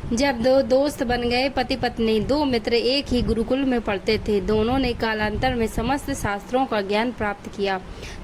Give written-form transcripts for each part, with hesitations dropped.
जब दो दोस्त बन गए पति पत्नी। दो मित्र एक ही गुरुकुल में पढ़ते थे। दोनों ने कालांतर में समस्त शास्त्रों का ज्ञान प्राप्त किया।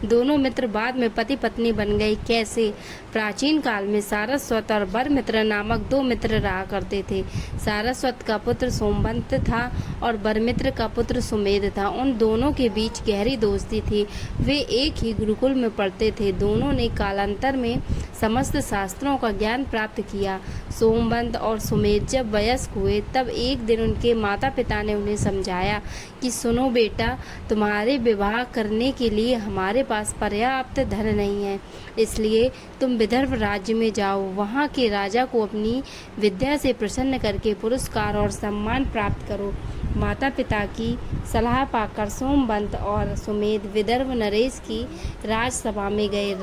दोनों मित्र बाद में पति पत्नी बन गए। कैसे? प्राचीन काल में सारस्वत और बरमित्र नामक दो मित्र रहा करते थे। सारस्वत का पुत्र सोमवंत था और बरमित्र का पुत्र सुमेध था। उन दोनों के बीच गहरी दोस्ती थी। वे एक ही गुरुकुल में पढ़ते थे। दोनों ने कालांतर में समस्त शास्त्रों का ज्ञान प्राप्त किया। सोमवंत और सुमेध जब वयस्क हुए तब एक दिन उनके माता पिता ने उन्हें समझाया कि सुनो बेटा, तुम्हारे विवाह करने के लिए हमारे पास पर्याप्त धन नहीं है, इसलिए तुम विदर्भ राज्य में जाओ। वहाँ के राजा को अपनी विद्या से प्रसन्न करके पुरस्कार और सम्मान प्राप्त करो। माता पिता की सलाह पाकर सोमवंत और सुमेध विदर्भ नरेश की राजसभा में गए।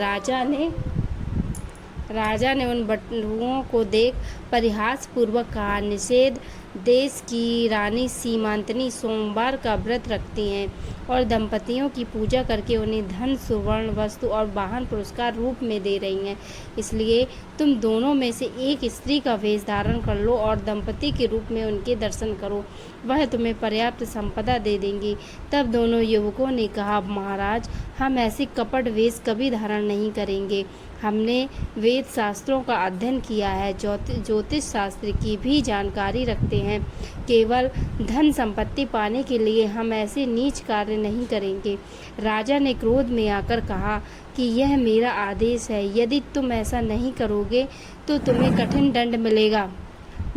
राजा ने उन बटुओं को देख परिहास पूर्वक कहा, निषेध देश की रानी सीमांतनी सोमवार का व्रत रखती हैं और दंपतियों की पूजा करके उन्हें धन, सुवर्ण, वस्तु और वाहन पुरस्कार रूप में दे रही हैं। इसलिए तुम दोनों में से एक स्त्री का वेश धारण कर लो और दंपति के रूप में उनके दर्शन करो। वह तुम्हें पर्याप्त संपदा दे देंगी। तब दोनों युवकों ने कहा, महाराज, हम ऐसी कपट वेश कभी धारण नहीं करेंगे। हमने वेद शास्त्रों का अध्ययन किया है, ज्योतिष शास्त्र की भी जानकारी रखते हैं। केवल धन संपत्ति पाने के लिए हम ऐसे नीच कार्य नहीं करेंगे। राजा ने क्रोध में आकर कहा कि यह मेरा आदेश है, यदि तुम ऐसा नहीं करोगे तो तुम्हें कठिन दंड मिलेगा।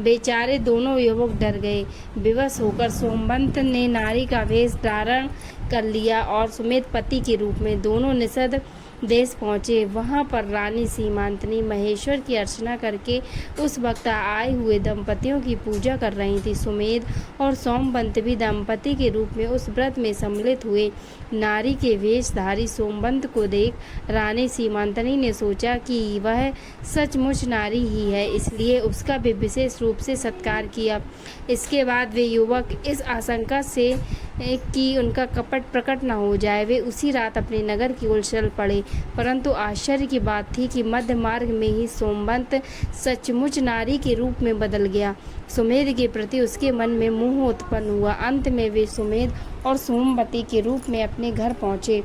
बेचारे दोनों युवक डर गए। विवश होकर सोमवंत ने नारी का वेश धारण कर लिया और सुमेध पति के रूप में दोनों निषद देश पहुँचे। वहाँ पर रानी सीमांतनी महेश्वर की अर्चना करके उस वक्त आए हुए दंपतियों की पूजा कर रही थी। सुमेध और सोमवंत भी दंपति के रूप में उस व्रत में सम्मिलित हुए। नारी के वेशधारी सोमवंत को देख रानी सीमांतनी ने सोचा कि वह सचमुच नारी ही है, इसलिए उसका भी विशेष रूप से सत्कार किया। इसके बाद वे युवक इस आशंका से कि उनका कपट प्रकट न हो जाए, वे उसी रात अपने नगर की ओर चल पड़े। परंतु आश्चर्य की बात थी कि मध्य मार्ग में ही सोमवंत सचमुच नारी के रूप में बदल गया। सुमेध के प्रति उसके मन में मोह उत्पन्न हुआ। अंत में वे सुमेध और सोमवती के रूप में अपने घर पहुँचे।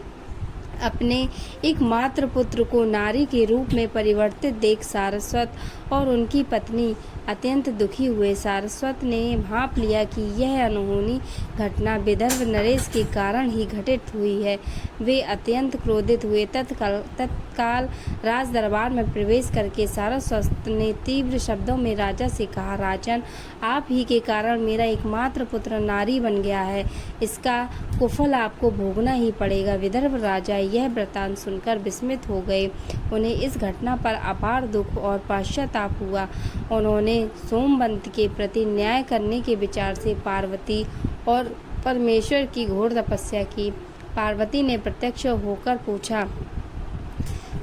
अपने एकमात्र पुत्र को नारी के रूप में परिवर्तित देख सारस्वत और उनकी पत्नी अत्यंत दुखी हुए। सारस्वत ने भांप लिया कि यह अनहोनी घटना विदर्भ नरेश के कारण ही घटित हुई है। वे अत्यंत क्रोधित हुए। तत्काल राज दरबार में प्रवेश करके सारस्वत ने तीव्र शब्दों में राजा से कहा, राजन, आप ही के कारण मेरा एकमात्र पुत्र नारी बन गया है। इसका कुफल आपको भोगना ही पड़ेगा। विदर्भ राजा यह वृत्तांत सुनकर विस्मित हो गए। उन्हें इस घटना पर अपार दुख और पश्चाताप हुआ। उन्होंने सोमवंत के प्रति न्याय करने के विचार से पार्वती और परमेश्वर की घोर तपस्या की। पार्वती ने प्रत्यक्ष होकर पूछा,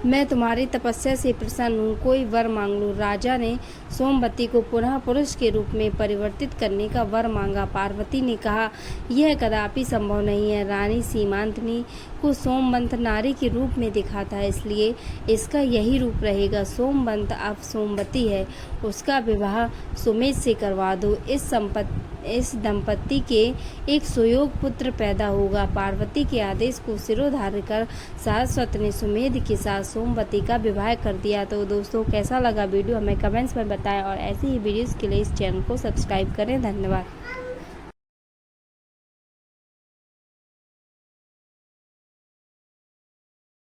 मैं तुम्हारी तपस्या से प्रसन्न हूँ, कोई वर मांग लो। राजा ने सोमवती को पुनः पुरुष के रूप में परिवर्तित करने का वर मांगा। पार्वती ने कहा, यह कदापि संभव नहीं है। रानी सीमांतनी को सोमवंत नारी के रूप में दिखा था, इसलिए इसका यही रूप रहेगा। सोमवंत अब सोमवती है, उसका विवाह सुमेध से करवा दो। इस दंपति के एक सुयोग पुत्र पैदा होगा। पार्वती के आदेश को सिरोधार्य कर सारस्वत ने सुमेध के साथ सोमवती का विवाह कर दिया। तो दोस्तों, कैसा लगा वीडियो हमें कमेंट्स में बताएं और ऐसी ही वीडियोस के लिए इस चैनल को सब्सक्राइब करें। धन्यवाद।